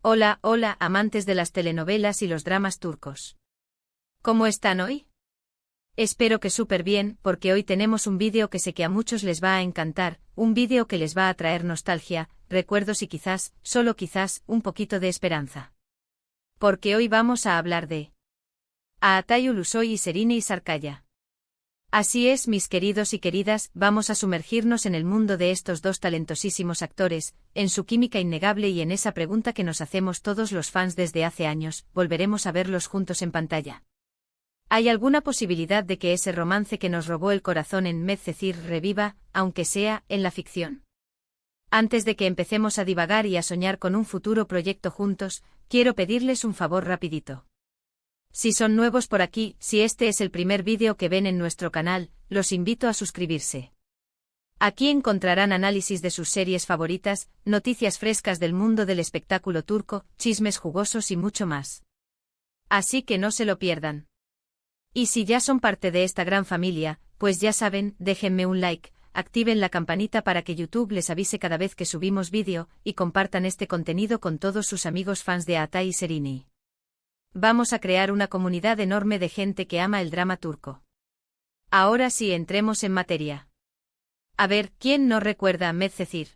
Hola, hola, amantes de las telenovelas y los dramas turcos. ¿Cómo están hoy? Espero que súper bien, porque hoy tenemos un vídeo que sé que a muchos les va a encantar, un vídeo que les va a traer nostalgia, recuerdos y quizás, solo quizás, un poquito de esperanza. Porque hoy vamos a hablar de Aatay Ulusoy y Serine Sarıkaya. Así es, mis queridos y queridas, vamos a sumergirnos en el mundo de estos dos talentosísimos actores, en su química innegable y en esa pregunta que nos hacemos todos los fans desde hace años, ¿volveremos a verlos juntos en pantalla? ¿Hay alguna posibilidad de que ese romance que nos robó el corazón en Medcezir reviva, aunque sea, en la ficción? Antes de que empecemos a divagar y a soñar con un futuro proyecto juntos, quiero pedirles un favor rapidito. Si son nuevos por aquí, si este es el primer vídeo que ven en nuestro canal, los invito a suscribirse. Aquí encontrarán análisis de sus series favoritas, noticias frescas del mundo del espectáculo turco, chismes jugosos y mucho más. Así que no se lo pierdan. Y si ya son parte de esta gran familia, pues ya saben, déjenme un like, activen la campanita para que YouTube les avise cada vez que subimos vídeo, y compartan este contenido con todos sus amigos fans de Aatay y Serine. Vamos a crear una comunidad enorme de gente que ama el drama turco. Ahora sí, entremos en materia. A ver, ¿quién no recuerda a Medcezir?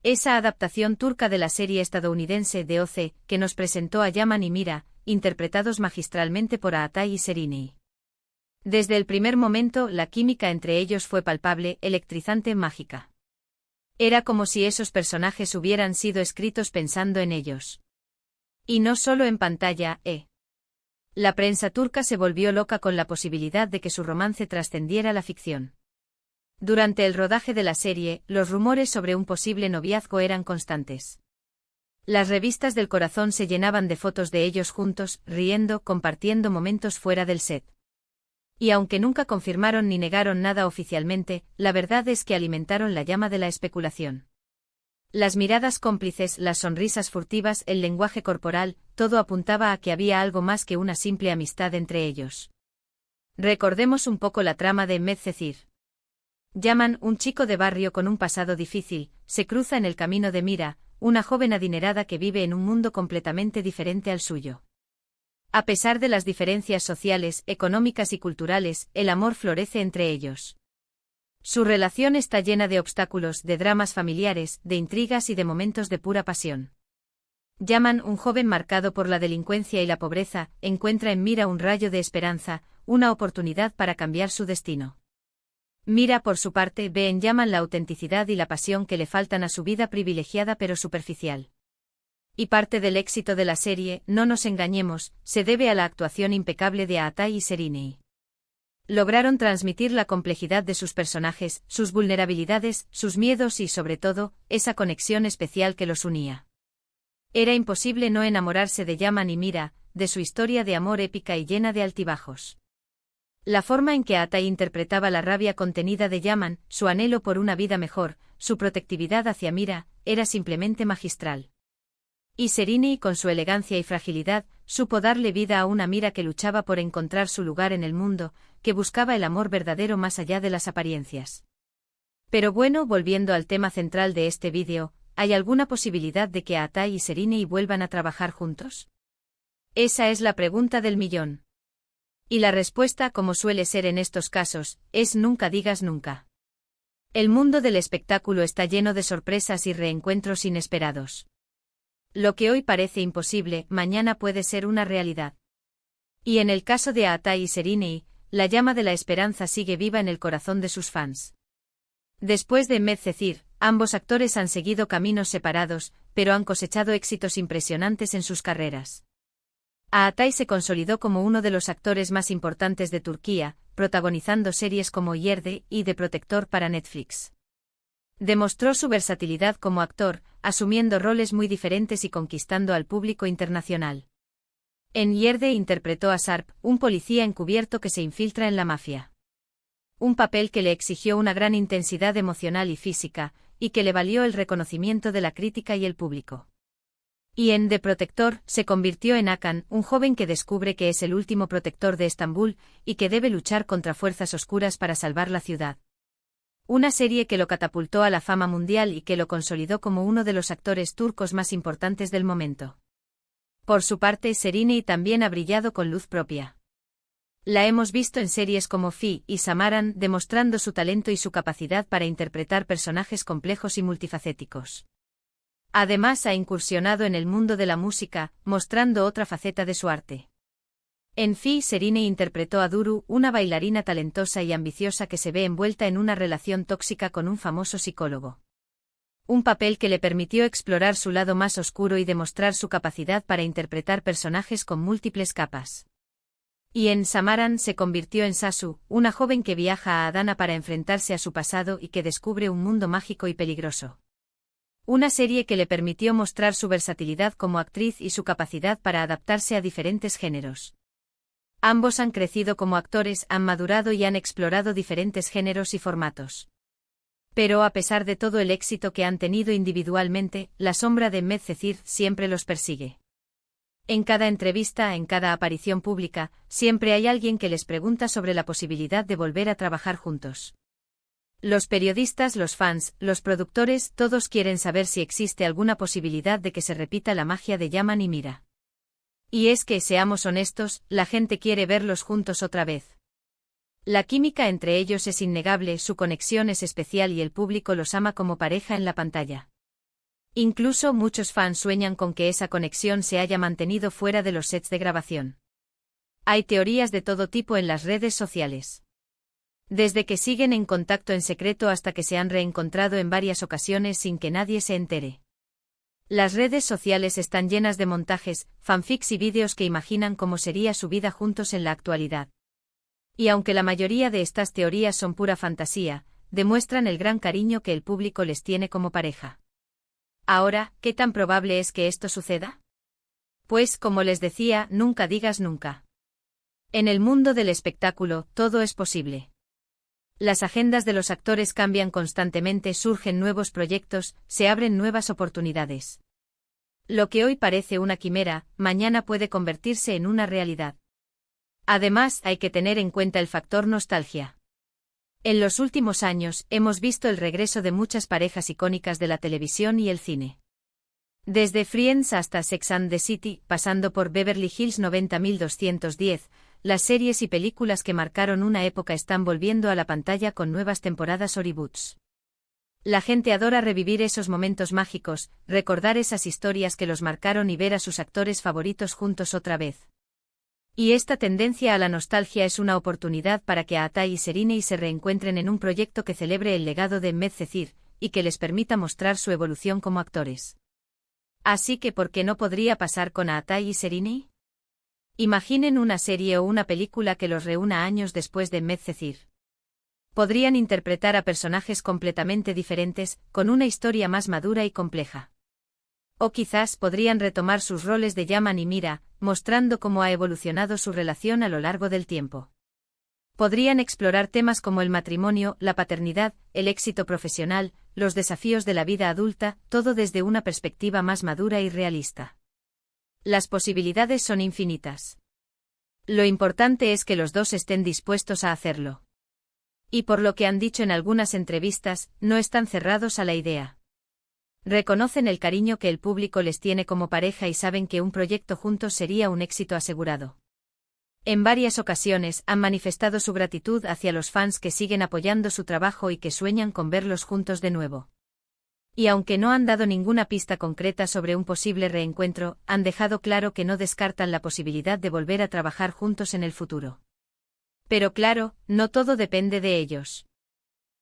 Esa adaptación turca de la serie estadounidense de OC, que nos presentó a Yaman y Mira, interpretados magistralmente por Aatay y Serine. Desde el primer momento, la química entre ellos fue palpable, electrizante, mágica. Era como si esos personajes hubieran sido escritos pensando en ellos. Y no solo en pantalla, La prensa turca se volvió loca con la posibilidad de que su romance trascendiera la ficción. Durante el rodaje de la serie, los rumores sobre un posible noviazgo eran constantes. Las revistas del corazón se llenaban de fotos de ellos juntos, riendo, compartiendo momentos fuera del set. Y aunque nunca confirmaron ni negaron nada oficialmente, la verdad es que alimentaron la llama de la especulación. Las miradas cómplices, las sonrisas furtivas, el lenguaje corporal, todo apuntaba a que había algo más que una simple amistad entre ellos. Recordemos un poco la trama de Medcezir. Yaman, un chico de barrio con un pasado difícil, se cruza en el camino de Mira, una joven adinerada que vive en un mundo completamente diferente al suyo. A pesar de las diferencias sociales, económicas y culturales, el amor florece entre ellos. Su relación está llena de obstáculos, de dramas familiares, de intrigas y de momentos de pura pasión. Yaman, un joven marcado por la delincuencia y la pobreza, encuentra en Mira un rayo de esperanza, una oportunidad para cambiar su destino. Mira, por su parte, ve en Yaman la autenticidad y la pasión que le faltan a su vida privilegiada pero superficial. Y parte del éxito de la serie, no nos engañemos, se debe a la actuación impecable de Aatay y Serine. Lograron transmitir la complejidad de sus personajes, sus vulnerabilidades, sus miedos y, sobre todo, esa conexión especial que los unía. Era imposible no enamorarse de Yaman y Mira, de su historia de amor épica y llena de altibajos. La forma en que Aatay interpretaba la rabia contenida de Yaman, su anhelo por una vida mejor, su protectividad hacia Mira, era simplemente magistral. Y Serine, con su elegancia y fragilidad, supo darle vida a una Mira que luchaba por encontrar su lugar en el mundo, que buscaba el amor verdadero más allá de las apariencias. Pero bueno, volviendo al tema central de este vídeo, ¿hay alguna posibilidad de que Aatay y Serine vuelvan a trabajar juntos? Esa es la pregunta del millón. Y la respuesta, como suele ser en estos casos, es nunca digas nunca. El mundo del espectáculo está lleno de sorpresas y reencuentros inesperados. Lo que hoy parece imposible, mañana puede ser una realidad. Y en el caso de Aatay y Serine, la llama de la esperanza sigue viva en el corazón de sus fans. Después de Medcezir, ambos actores han seguido caminos separados, pero han cosechado éxitos impresionantes en sus carreras. Aatay se consolidó como uno de los actores más importantes de Turquía, protagonizando series como Yerde y The Protector para Netflix. Demostró su versatilidad como actor, asumiendo roles muy diferentes y conquistando al público internacional. En Yerde interpretó a Sarp, un policía encubierto que se infiltra en la mafia. Un papel que le exigió una gran intensidad emocional y física, y que le valió el reconocimiento de la crítica y el público. Y en The Protector, se convirtió en Hakan, un joven que descubre que es el último protector de Estambul, y que debe luchar contra fuerzas oscuras para salvar la ciudad. Una serie que lo catapultó a la fama mundial y que lo consolidó como uno de los actores turcos más importantes del momento. Por su parte, Şeriney también ha brillado con luz propia. La hemos visto en series como Fi y Samaran, demostrando su talento y su capacidad para interpretar personajes complejos y multifacéticos. Además, ha incursionado en el mundo de la música, mostrando otra faceta de su arte. En Fi, Şeriney interpretó a Duru, una bailarina talentosa y ambiciosa que se ve envuelta en una relación tóxica con un famoso psicólogo. Un papel que le permitió explorar su lado más oscuro y demostrar su capacidad para interpretar personajes con múltiples capas. Y en Samaran se convirtió en Sasu, una joven que viaja a Adana para enfrentarse a su pasado y que descubre un mundo mágico y peligroso. Una serie que le permitió mostrar su versatilidad como actriz y su capacidad para adaptarse a diferentes géneros. Ambos han crecido como actores, han madurado y han explorado diferentes géneros y formatos. Pero a pesar de todo el éxito que han tenido individualmente, la sombra de Medcezir siempre los persigue. En cada entrevista, en cada aparición pública, siempre hay alguien que les pregunta sobre la posibilidad de volver a trabajar juntos. Los periodistas, los fans, los productores, todos quieren saber si existe alguna posibilidad de que se repita la magia de Yaman y Mira. Y es que, seamos honestos, la gente quiere verlos juntos otra vez. La química entre ellos es innegable, su conexión es especial y el público los ama como pareja en la pantalla. Incluso muchos fans sueñan con que esa conexión se haya mantenido fuera de los sets de grabación. Hay teorías de todo tipo en las redes sociales. Desde que siguen en contacto en secreto hasta que se han reencontrado en varias ocasiones sin que nadie se entere. Las redes sociales están llenas de montajes, fanfics y vídeos que imaginan cómo sería su vida juntos en la actualidad. Y aunque la mayoría de estas teorías son pura fantasía, demuestran el gran cariño que el público les tiene como pareja. Ahora, ¿qué tan probable es que esto suceda? Pues, como les decía, nunca digas nunca. En el mundo del espectáculo, todo es posible. Las agendas de los actores cambian constantemente, surgen nuevos proyectos, se abren nuevas oportunidades. Lo que hoy parece una quimera, mañana puede convertirse en una realidad. Además, hay que tener en cuenta el factor nostalgia. En los últimos años, hemos visto el regreso de muchas parejas icónicas de la televisión y el cine. Desde Friends hasta Sex and the City, pasando por Beverly Hills 90210, las series y películas que marcaron una época están volviendo a la pantalla con nuevas temporadas o reboots. La gente adora revivir esos momentos mágicos, recordar esas historias que los marcaron y ver a sus actores favoritos juntos otra vez. Y esta tendencia a la nostalgia es una oportunidad para que Atay y Şeriney se reencuentren en un proyecto que celebre el legado de Medcezir, y que les permita mostrar su evolución como actores. Así que, ¿por qué no podría pasar con Atay y Şeriney? Imaginen una serie o una película que los reúna años después de Medcezir. Podrían interpretar a personajes completamente diferentes, con una historia más madura y compleja. O quizás podrían retomar sus roles de Yaman y Mira, mostrando cómo ha evolucionado su relación a lo largo del tiempo. Podrían explorar temas como el matrimonio, la paternidad, el éxito profesional, los desafíos de la vida adulta, todo desde una perspectiva más madura y realista. Las posibilidades son infinitas. Lo importante es que los dos estén dispuestos a hacerlo. Y por lo que han dicho en algunas entrevistas, no están cerrados a la idea. Reconocen el cariño que el público les tiene como pareja y saben que un proyecto juntos sería un éxito asegurado. En varias ocasiones han manifestado su gratitud hacia los fans que siguen apoyando su trabajo y que sueñan con verlos juntos de nuevo. Y aunque no han dado ninguna pista concreta sobre un posible reencuentro, han dejado claro que no descartan la posibilidad de volver a trabajar juntos en el futuro. Pero claro, no todo depende de ellos.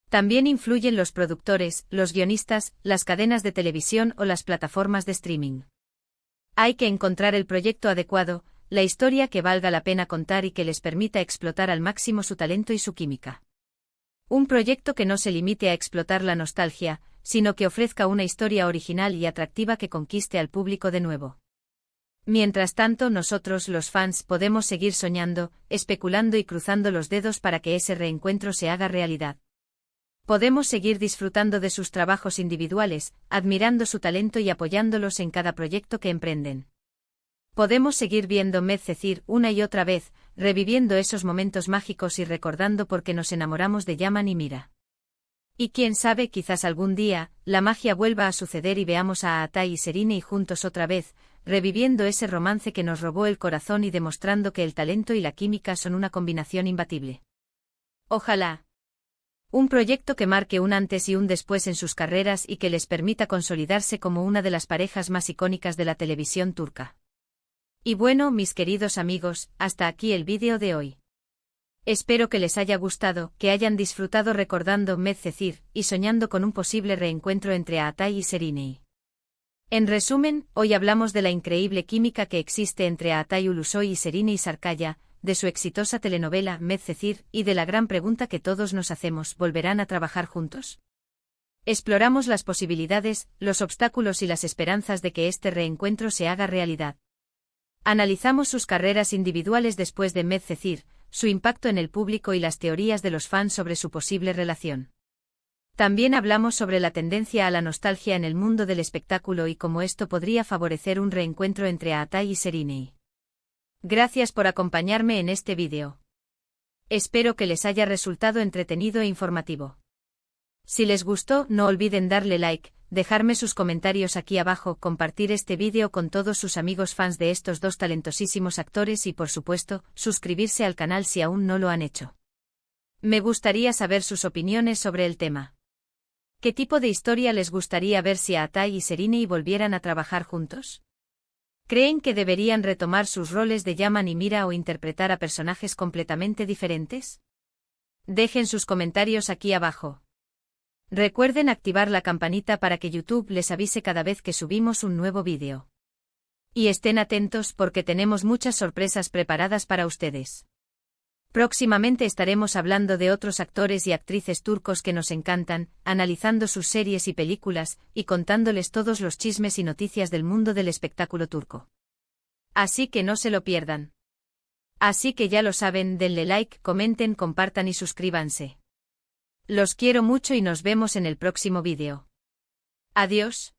También influyen los productores, los guionistas, las cadenas de televisión o las plataformas de streaming. Hay que encontrar el proyecto adecuado, la historia que valga la pena contar y que les permita explotar al máximo su talento y su química. Un proyecto que no se limite a explotar la nostalgia, sino que ofrezca una historia original y atractiva que conquiste al público de nuevo. Mientras tanto, nosotros, los fans, podemos seguir soñando, especulando y cruzando los dedos para que ese reencuentro se haga realidad. Podemos seguir disfrutando de sus trabajos individuales, admirando su talento y apoyándolos en cada proyecto que emprenden. Podemos seguir viendo Medcezir una y otra vez, reviviendo esos momentos mágicos y recordando por qué nos enamoramos de Yaman y Mira. Y quién sabe, quizás algún día, la magia vuelva a suceder y veamos a Atay y Serine juntos otra vez, reviviendo ese romance que nos robó el corazón y demostrando que el talento y la química son una combinación imbatible. Ojalá. Un proyecto que marque un antes y un después en sus carreras y que les permita consolidarse como una de las parejas más icónicas de la televisión turca. Y bueno, mis queridos amigos, hasta aquí el vídeo de hoy. Espero que les haya gustado, que hayan disfrutado recordando Medcezir y soñando con un posible reencuentro entre Atay y Serine. En resumen, hoy hablamos de la increíble química que existe entre Atay Ulusoy y Serine Sarkaya, de su exitosa telenovela Medcezir y de la gran pregunta que todos nos hacemos: ¿volverán a trabajar juntos? Exploramos las posibilidades, los obstáculos y las esperanzas de que este reencuentro se haga realidad. Analizamos sus carreras individuales después de Medcezir, su impacto en el público y las teorías de los fans sobre su posible relación. También hablamos sobre la tendencia a la nostalgia en el mundo del espectáculo y cómo esto podría favorecer un reencuentro entre Atay y Serine. Gracias por acompañarme en este vídeo. Espero que les haya resultado entretenido e informativo. Si les gustó, no olviden darle like, dejarme sus comentarios aquí abajo, compartir este vídeo con todos sus amigos fans de estos dos talentosísimos actores y por supuesto, suscribirse al canal si aún no lo han hecho. Me gustaría saber sus opiniones sobre el tema. ¿Qué tipo de historia les gustaría ver si Atay y Serine volvieran a trabajar juntos? ¿Creen que deberían retomar sus roles de Yaman y Mira o interpretar a personajes completamente diferentes? Dejen sus comentarios aquí abajo. Recuerden activar la campanita para que YouTube les avise cada vez que subimos un nuevo vídeo. Y estén atentos porque tenemos muchas sorpresas preparadas para ustedes. Próximamente estaremos hablando de otros actores y actrices turcos que nos encantan, analizando sus series y películas, y contándoles todos los chismes y noticias del mundo del espectáculo turco. Así que no se lo pierdan. Así que ya lo saben, denle like, comenten, compartan y suscríbanse. Los quiero mucho y nos vemos en el próximo vídeo. Adiós.